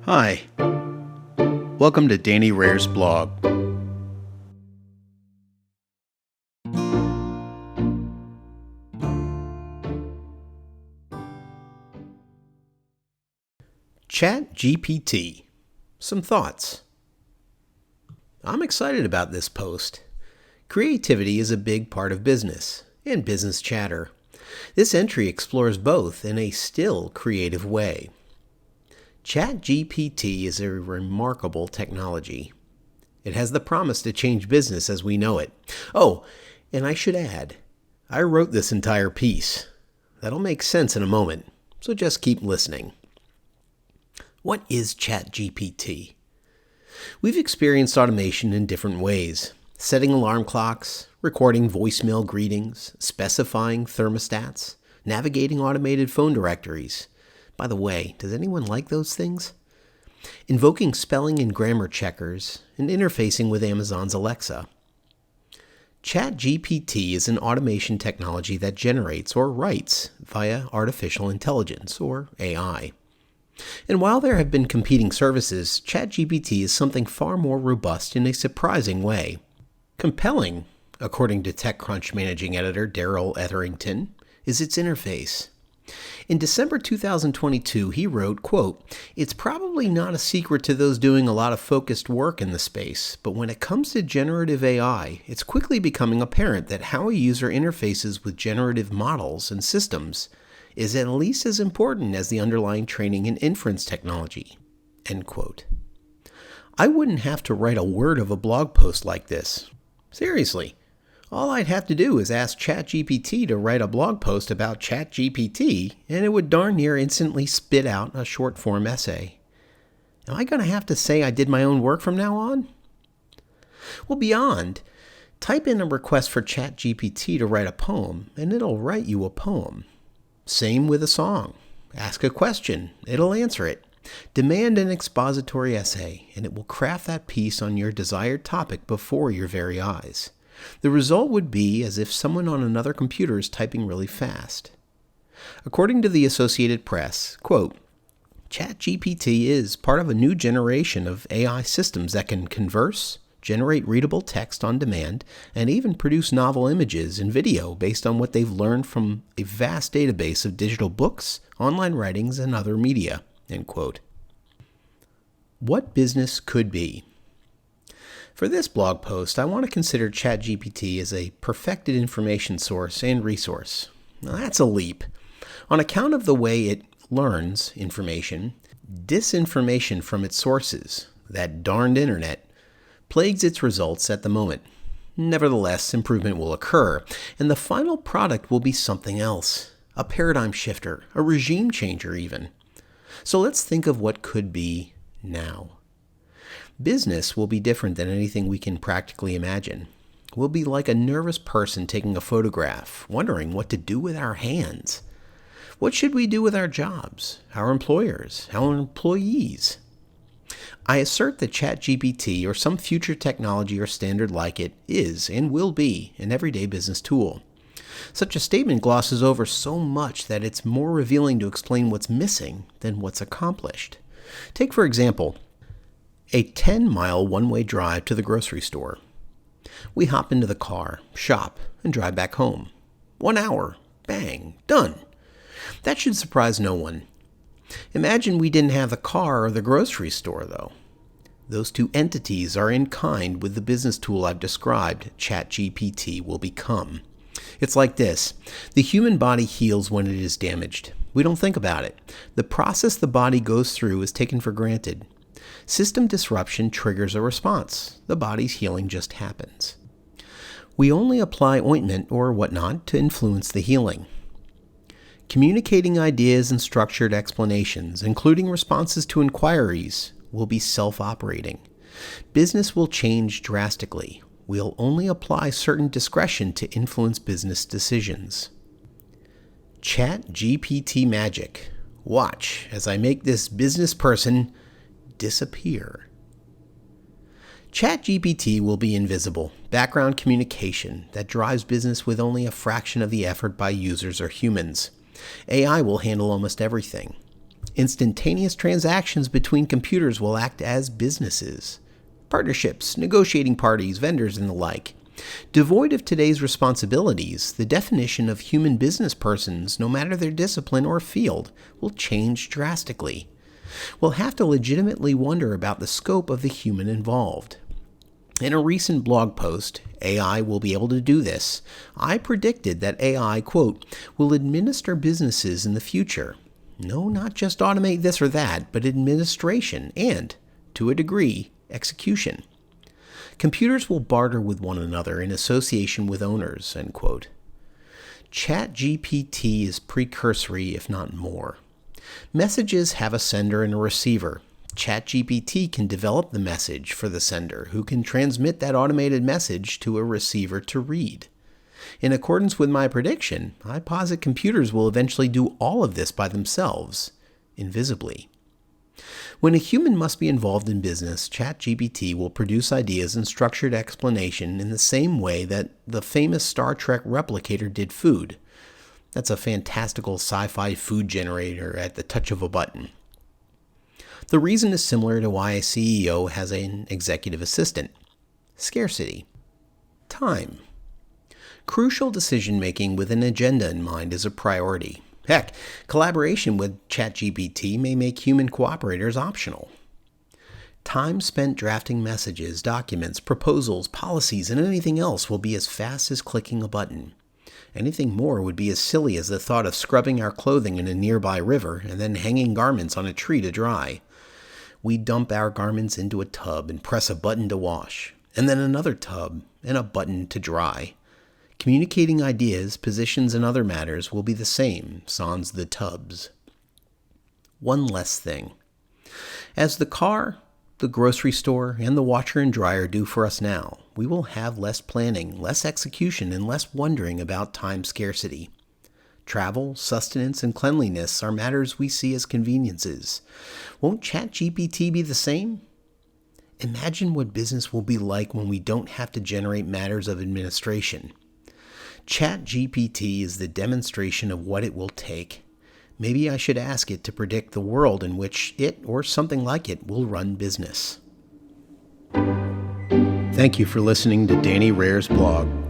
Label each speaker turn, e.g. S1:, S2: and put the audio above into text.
S1: Hi, welcome to Danny Rare's blog. ChatGPT. Some thoughts. I'm excited about this post. Creativity is a big part of business and business chatter. This entry explores both in a still creative way. ChatGPT is a remarkable technology. It has the promise to change business as we know it. Oh, and I should add, I wrote this entire piece. That'll make sense in a moment, so just keep listening. What is ChatGPT? We've experienced automation in different ways. Setting alarm clocks, recording voicemail greetings, specifying thermostats, navigating automated phone directories. By the way, does anyone like those things? Invoking spelling and grammar checkers, and interfacing with Amazon's Alexa. ChatGPT is an automation technology that generates or writes via artificial intelligence, or AI. And while there have been competing services, ChatGPT is something far more robust in a surprising way. Compelling, according to TechCrunch managing editor Darrell Etherington, is its interface. In December 2022, he wrote, quote, "It's probably not a secret to those doing a lot of focused work in the space, but when it comes to generative AI, it's quickly becoming apparent that how a user interfaces with generative models and systems is at least as important as the underlying training and inference technology." End quote. I wouldn't have to write a word of a blog post like this. Seriously. All I'd have to do is ask ChatGPT to write a blog post about ChatGPT, and it would darn near instantly spit out a short-form essay. Am I going to have to say I did my own work from now on? Well, beyond, type in a request for ChatGPT to write a poem, and it'll write you a poem. Same with a song. Ask a question, it'll answer it. Demand an expository essay, and it will craft that piece on your desired topic before your very eyes. The result would be as if someone on another computer is typing really fast. According to the Associated Press, quote, ChatGPT is part of a new generation of AI systems that can converse, generate readable text on demand, and even produce novel images and video based on what they've learned from a vast database of digital books, online writings, and other media. End quote. What business could be? For this blog post, I want to consider ChatGPT as a perfected information source and resource. Now, that's a leap. On account of the way it learns information, disinformation from its sources, that darned internet, plagues its results at the moment. Nevertheless, improvement will occur, and the final product will be something else. A paradigm shifter, a regime changer even. So let's think of what could be now. Business will be different than anything we can practically imagine. We'll be like a nervous person taking a photograph, wondering what to do with our hands. What should we do with our jobs, our employers, our employees? I assert that ChatGPT or some future technology or standard like it is and will be an everyday business tool. Such a statement glosses over so much that it's more revealing to explain what's missing than what's accomplished. Take, for example, a 10-mile one-way drive to the grocery store. We hop into the car, shop, and drive back home. 1 hour. Bang. Done. That should surprise no one. Imagine we didn't have the car or the grocery store, though. Those two entities are in kind with the business tool I've described ChatGPT will become. It's like this. The human body heals when it is damaged. We don't think about it. The process the body goes through is taken for granted. System disruption triggers a response. The body's healing just happens. We only apply ointment or whatnot to influence the healing. Communicating ideas and structured explanations, including responses to inquiries, will be self-operating. Business will change drastically. We'll only apply certain discretion to influence business decisions. ChatGPT magic. Watch as I make this business person disappear. ChatGPT will be invisible, background communication that drives business with only a fraction of the effort by users or humans. AI will handle almost everything. Instantaneous transactions between computers will act as businesses. Partnerships, negotiating parties, vendors, and the like. Devoid of today's responsibilities, the definition of human business persons, no matter their discipline or field, will change drastically. We'll have to legitimately wonder about the scope of the human involved. In a recent blog post, AI will be able to do this. I predicted that AI, quote, will administer businesses in the future. No, not just automate this or that, but administration and, to a degree, execution. Computers will barter with one another in association with owners, end quote. ChatGPT is precursory, if not more. Messages have a sender and a receiver. ChatGPT can develop the message for the sender, who can transmit that automated message to a receiver to read. In accordance with my prediction, I posit computers will eventually do all of this by themselves, invisibly. When a human must be involved in business, ChatGPT will produce ideas and structured explanation in the same way that the famous Star Trek replicator did food. That's a fantastical sci-fi food generator at the touch of a button. The reason is similar to why a CEO has an executive assistant. Scarcity. Time. Crucial decision-making with an agenda in mind is a priority. Heck, collaboration with ChatGPT may make human cooperators optional. Time spent drafting messages, documents, proposals, policies, and anything else will be as fast as clicking a button. Anything more would be as silly as the thought of scrubbing our clothing in a nearby river and then hanging garments on a tree to dry. We dump our garments into a tub and press a button to wash, and then another tub and a button to dry. Communicating ideas, positions, and other matters will be the same, sans the tubs. One less thing. As the car, the grocery store, and the washer and dryer do for us now, we will have less planning, less execution, and less wondering about time scarcity. Travel, sustenance, and cleanliness are matters we see as conveniences. Won't ChatGPT be the same? Imagine what business will be like when we don't have to generate matters of administration. ChatGPT is the demonstration of what it will take. Maybe I should ask it to predict the world in which it, or something like it, will run business. Thank you for listening to Danny Rare's blog.